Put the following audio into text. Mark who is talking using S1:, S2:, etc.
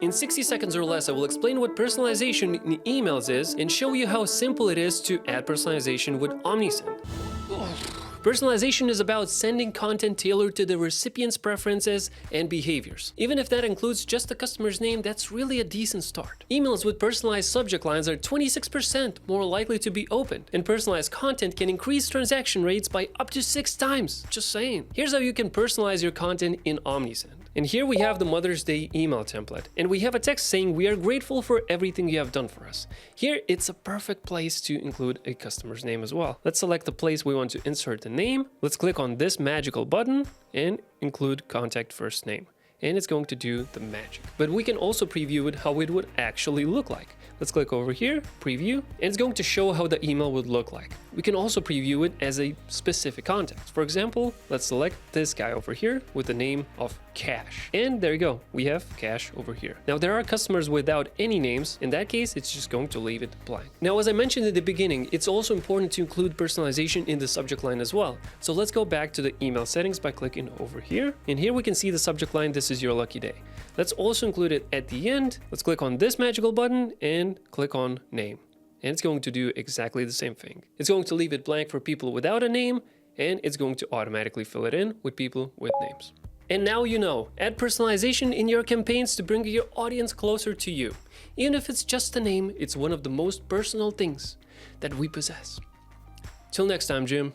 S1: In 60 seconds or less, I will explain what personalization in emails is and show you how simple it is to add personalization with Omnisend. Personalization is about sending content tailored to the recipient's preferences and behaviors. Even if that includes just the customer's name, that's really a decent start. Emails with personalized subject lines are 26% more likely to be opened, and personalized content can increase transaction rates by up to 6 times. Just saying. Here's how you can personalize your content in Omnisend. And here we have the Mother's Day email template, and we have a text saying we are grateful for everything you have done for us. Here, it's a perfect place to include a customer's name as well. Let's select the place we want to insert the name. Let's click on this magical button and include contact first name. And it's going to do the magic. But we can also preview it how it would actually look like. Let's click over here, preview, and it's going to show how the email would look like. We can also preview it as a specific context. For example, let's select this guy over here with the name of Cash. And there you go, we have Cash over here. Now there are customers without any names. In that case, it's just going to leave it blank. Now, as I mentioned at the beginning, it's also important to include personalization in the subject line as well. So let's go back to the email settings by clicking over here. And here we can see the subject line, "This is your lucky day." Let's also include it at the end. Let's click on this magical button and click on name. And it's going to do exactly the same thing. It's going to leave it blank for people without a name, and it's going to automatically fill it in with people with names. And now you know, add personalization in your campaigns to bring your audience closer to you. Even if it's just a name, it's one of the most personal things that we possess. Till next time, Jim.